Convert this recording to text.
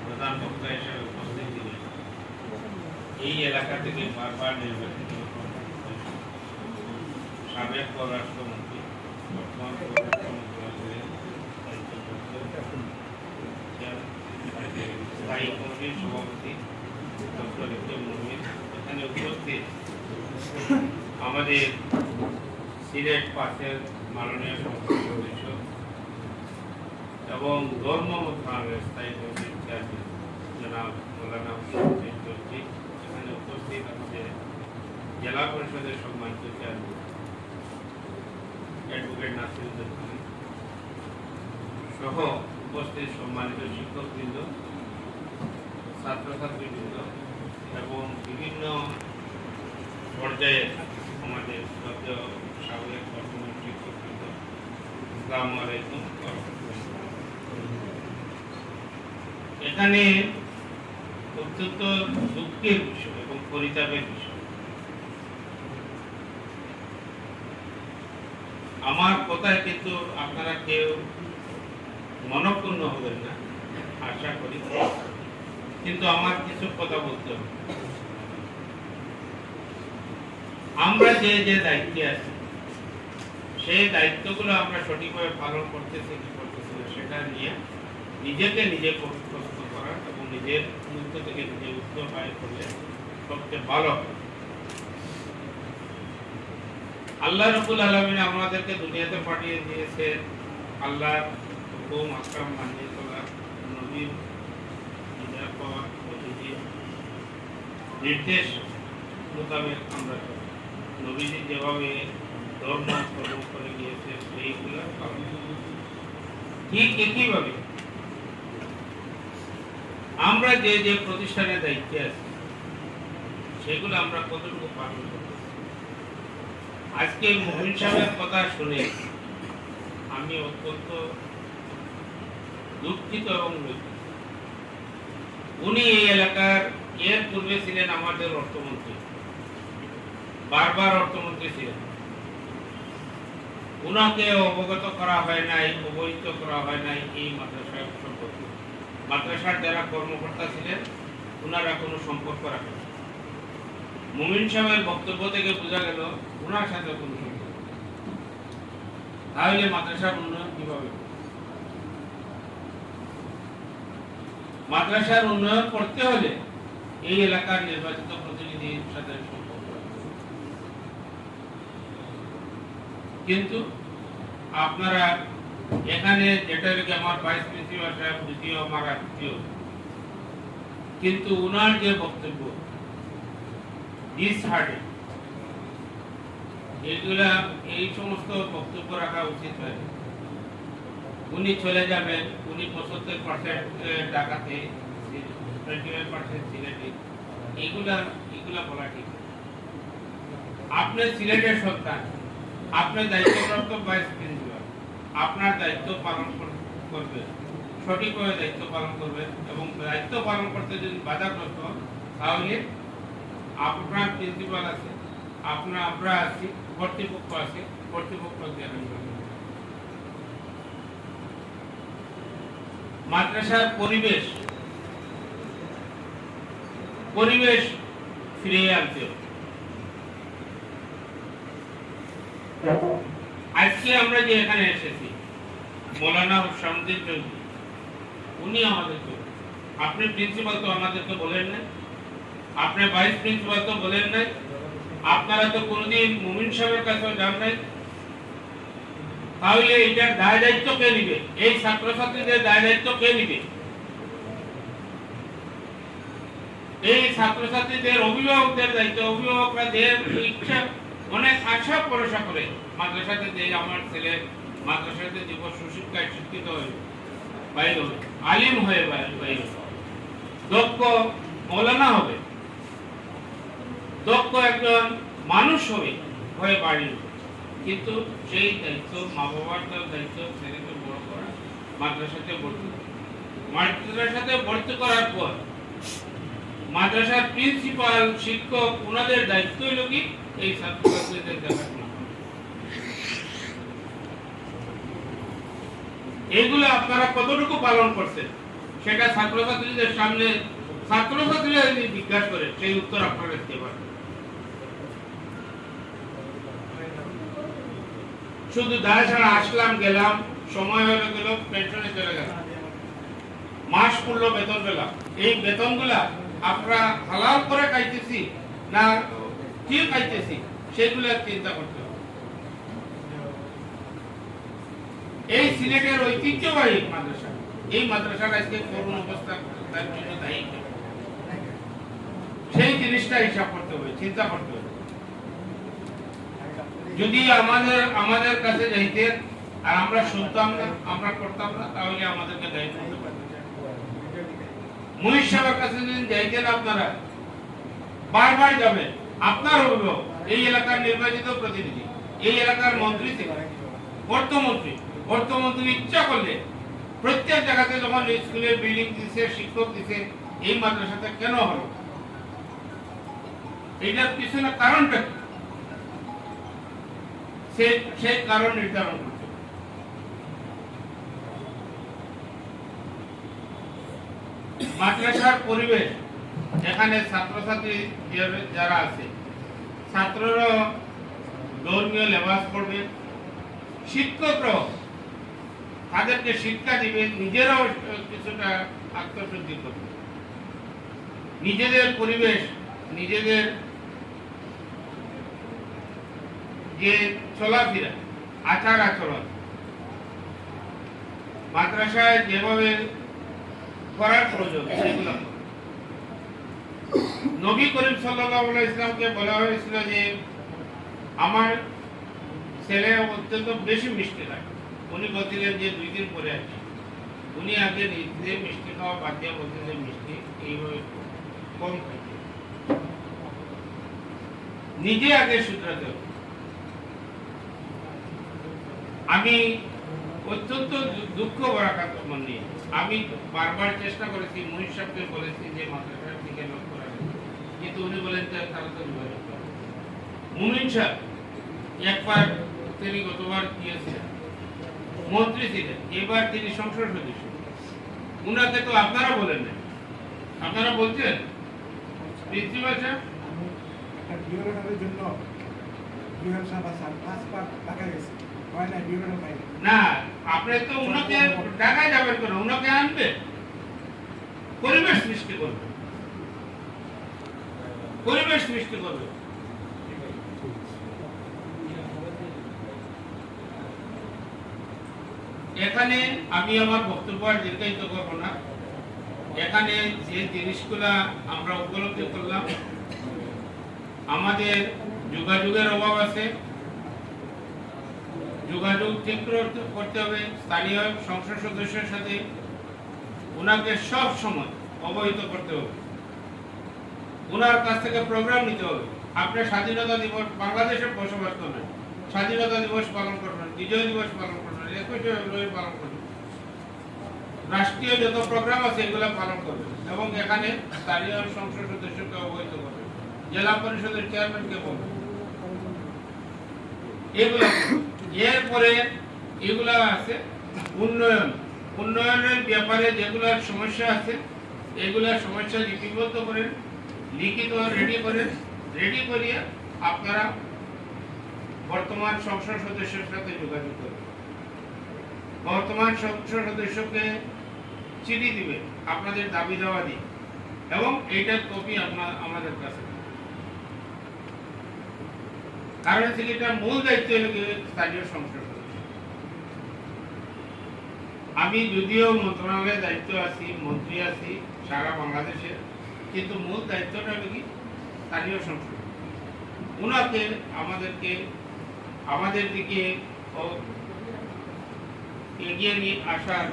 প্রধান বক্তা হিসেবে উপস্থিত ছিলেন এই এলাকা থেকে বারবার নির্বাচিত সাবেক পররাষ্ট্রমন্ত্রী বর্তমান পররাষ্ট্র মন্ত্রণালয়ের স্থায়ী কমিটির সভাপতি ডক্টর একে মুমিন, এখানে উপস্থিত আমাদের সিলেট পাশের মাননীয় সংসদ সদস্য এবং ধর্ম মন্ত্রণালয়ের স্থায়ী কমিটির চেয়ারম্যান জনাব মৌলানা হুসাইন চৌধুরী, এখানে উপস্থিত আমাদের জেলা পরিষদের সম্মানিত চেয়ারম্যান অ্যাডভোকেট নাসিরুদ্দিন খান সহ উপস্থিত সম্মানিত শিক্ষকবৃন্দ, ছাত্রছাত্রীবৃন্দ এবং বিভিন্ন পর্যায়ে আমাদের সাবেক বর্তমান শিক্ষকবৃন্দ, আসসালামু আলাইকুম। এখানে অত্যন্ত দুঃখের বিষয় এবং পরিতাপের বিষয়, আমার কথায় কিন্তু আপনারা কেউ মনক্ষুণ্ণ হবেন না আশা করি, কিন্তু আমার কিছু কথা বলতে হবে। আমরা যে যে দায়িত্বে আছি সেই দায়িত্বগুলো আমরা সঠিকভাবে পালন করতেছি কি করতেছি না সেটা নিয়ে নিজেকে নিজে প্রস্তুত করা এবং নিজের মুক্ত থেকে নিজে উত্তর বাইর করলে সবচেয়ে ভালো হবে। আল্লাহ রাব্বুল আলামিন আমাদেরকে দুনিয়াতে পাঠিয়ে দিয়েছে আল্লাহর হুকুম আহকাম মানিয়ে চলা, নবীর হিদায়াত পাওয়া, নবীজির নির্দেশ মোতাবেক আমরা নবীজি যেভাবে ধর্ম কর্ম করে গিয়েছে সেইগুলো পালন করি। ঠিক একইভাবে আমরা যে যে প্রতিষ্ঠানের দায়িত্বে আছি সেগুলো আমরা কতটুকু পালন করতেছি। আজকে মুমিন সাহেবের কথা শুনে আমি অত্যন্ত দুঃখিত এবং লজ্জিত। উনি এই এলাকার এর পূর্বে ছিলেন আমাদের অর্থমন্ত্রী, বারবার অর্থমন্ত্রী ছিলেন। উনাকে অবগত করা হয় নাই, অবহিত করা হয় নাই এই মাদ্রাসার সম্পর্কে। মাদ্রাসার যারা কর্মকর্তা ছিলেন উনারা কোনো সম্পর্ক রাখেন। মুমিন সাহেবের বক্তব্য থেকে বোঝা গেল উনার সাথে কোনো সম্পর্ক। তাহলে মাদ্রাসার উন্নয়ন কিভাবে? মাদ্রাসার উন্নয়ন করতে হলে এই এলাকার নির্বাচিত প্রতিনিধির সাথে সম্পর্ক। কিন্তু আপনারা এখানে যেটা আমার ভাইস প্রিন্সিপাল সাহেব দ্বিতীয়, আমার তৃতীয়, কিন্তু উনার যে বক্তব্য এগুলা এই সমস্ত বক্তব্য রাখা উচিত হয়। উনি চলে যাবেন, উনি 75% ঢাকাতে, 25% সিলেটে, এগুলা বলা ঠিক। আপনি সিলেটের সন্তান, আপনার দায়িত্বপ্রাপ্ত ভাইস প্রিন্সিপাল, আপনার দায়িত্ব পালন করবেন, সঠিকভাবে দায়িত্ব পালন করবেন এবং দায়িত্ব পালন করতে যদি বাধাগ্রস্ত তাহলে আপনার প্রিন্সিপাল আছে, আমরা আছি, কর্তৃপক্ষ আছে, কর্তৃপক্ষ মাদ্রাসার পরিবেশ ফিরিয়ে আনতে হবে। আজকে আমরা যে এখানে এসেছি মৌলানা হুসাইন চৌধুরী, উনি আমাদেরকে, আপনি প্রিন্সিপাল তো আমাদেরকে বলেন নাই, আপনি ভাইস প্রিন্সিপাল তো বলেন নাই, আপনারা তো কোনোদিন মুমিন সাহেবের কাছেও যান নাই। তাহলে এটার দায় দায়িত্ব কে নিবে? এই ছাত্রছাত্রীদের দায় দায়িত্ব কে নিবে? এই ছাত্রছাত্রীদের অভিভাবকদের দায়িত্ব। অভিভাবকরা ইচ্ছা অনেক আশা ভরসা করে মাদ্রাসাতে যে আমার ছেলে মাদ্রাসাতে জীব সুশিক্ষায় শিক্ষিত হয়ে বাইরে হবে, আলিম হয়ে বাইরে, দক্ষ মৌলানা হবে, দক্ষ একজন মানুষ হয়ে বাড়ি। কিন্তু সেই দায়িত্ব মা বাবার দায়িত্ব ছেলেকে বড় করা, মাদ্রাসাতে ভর্তি করার পর মাদ্রাসার প্রিন্সিপাল, শিক্ষক, ওনাদের দায়িত্ব হলো কি এই ছাত্রছাত্রীদের দেখাশোনা। এইগুলো আপনারা কতটুকু পালন করছেন সেটা ছাত্রছাত্রীদের সামনে ছাত্রছাত্রীরা যদি জিজ্ঞাসা করে সেই উত্তর আপনারা দিতে পারবেন। শুধু দায় ছাড়া আসলাম গেলাম, সময় হয়ে গেল, পেনশনে চলে গেলাম, মাস পড়লো, বেতন পেলাম, এই বেতনগুলা আমরা হালাল করে খাইতেছি না কি খাইতেছি সেগুলো চিন্তা করতে হবে। এই সিলেটের ঐতিহ্যবাহী মাদ্রাসা, এই মাদ্রাসাটা আজকে করুণ অবস্থা, তার জন্য দায়ী সেই জিনিসটা হিসাব করতে হবে, চিন্তা করতে হবে। যদি আমাদের কাছে যাইতেন আর আমরা শুনতাম না, আমরা করতাম না, তাহলে আমাদেরকে দায়ী করতে পারতেন। মুনিশ সাহেবের কাছে যদি যাইতেন আপনারা, বারবার যাবেন, আপনার অভিভাবক, এই এলাকার নির্বাচিত প্রতিনিধি, এই এলাকার মন্ত্রী ছিলেন, অর্থমন্ত্রী ইচ্ছা করলে প্রত্যেক জায়গাতে যখন স্কুলের বিল্ডিং দিচ্ছে, শিক্ষক দিচ্ছে, এই মাদ্রাসাতে কেন হলো, এইটার পিছনে কারণটা কি, সেই কারণ নির্ধারণ করতে। মাদ্রাসার পরিবেশ, এখানে ছাত্রছাত্রী যারা আছে, ছাত্ররা ধর্মীয় লেবাস পড়বে, শিক্ষকরাও তাদেরকে শিক্ষা দিবে, নিজেরাও কিছুটা আত্মশুদ্ধি করবে, নিজেদের পরিবেশ, নিজেদের যে চলাফেরা, আচার আচরণ, মাদ্রাসায় যেভাবে করার প্রয়োজন সেগুলো। নবী করিম সাল্লাল্লাহু আলাইহি ইসলামকে বলা হয়েছিল যে আমার ছেলে অত্যন্ত বেশি মিষ্টি লাগে। উনি বলছিলেন যে 2 দিন পরে আসি। উনি আগে নিজে মিষ্টি খাওয়া বাদ দিয়ে বলছিলেন মিষ্টি এইভাবে কম খাইতে, নিজে আগে শুধরাতে হবে। আমি অত্যন্ত দুঃখ ভরা মন নিয়ে আমি বারবার চেষ্টা করেছি, মুনিশ সাহেবকে বলেছি যে মাদ্রাসার দিকে লক্ষ্য রাখেন, কিন্তু উনি বলেন যে তাড়াতাড়ি হয়ে যাবে। মুনিশ সাহেব একবার তিনি গতবার গিয়েছিলেন, মন্ত্রী ছিলেন, এবার তিনি সংসদ সদস্য। উনাকে তো আপনারা বলেন না, আপনারা বলছেন প্রিন্সিপাল সাহেব না, আপনি তো উনাকে ঢাকায় যাবেন কেন, উনাকে আনবে, পরিবেশ সৃষ্টি করবে, পরিবেশ সৃষ্টি করবে। এখানে আমি আমার বক্তব্য আর দীর্ঘায়িত করব না। এখানে যে জিনিসগুলা আমরা উপলব্ধি করলাম, আমাদের যোগাযোগের অভাব আছে, যোগাযোগ ঠিক করতে হবে স্থানীয় সংসদ সদস্যের সাথে, ওনাকে সব সময় অবহিত করতে হবে, ওনার কাছ থেকে প্রোগ্রাম নিতে হবে। আপনি স্বাধীনতা দিবস, বাংলাদেশে বসবাস করবেন, স্বাধীনতা দিবস পালন করবেন, বিজয় দিবস পালন করবেন, 21শে ফেব্রুয়ারি পালন করবেন, রাষ্ট্রীয় যত প্রোগ্রাম আছে এগুলো পালন করবেন এবং এখানে স্থানীয় সংসদ সদস্যকে অবহিত করবেন, জেলা পরিষদের চেয়ারম্যানকে বলবেন। এগুলো এরপরে এগুলা আছে উন্নয়নের ব্যাপারে যেগুলার সমস্যা আছে, এগুলার সমস্যা লিপিবদ্ধ করেন, লিখিত রেডি করিয়ে আপনারা বর্তমান সংসদ সদস্যের সাথে যোগাযোগ করবেন। বর্তমান সংসদ সদস্যকে চিঠি দিবেন আপনাদের দাবি দেওয়া দিয়ে, এবং এইটার কপি আমাদের কাছে, কারণ এটা মূল দায়িত্ব হল স্থানীয় সংসদ সদস্য। আমি যদিও মন্ত্রণালয়ের দায়িত্ব আছি, মন্ত্রী আছি সারা বাংলাদেশের, কিন্তু মূল দায়িত্বটা হল কি স্থানীয় সংসদ। উনাকে আমাদের দিকে এগিয়ে নিয়ে আসার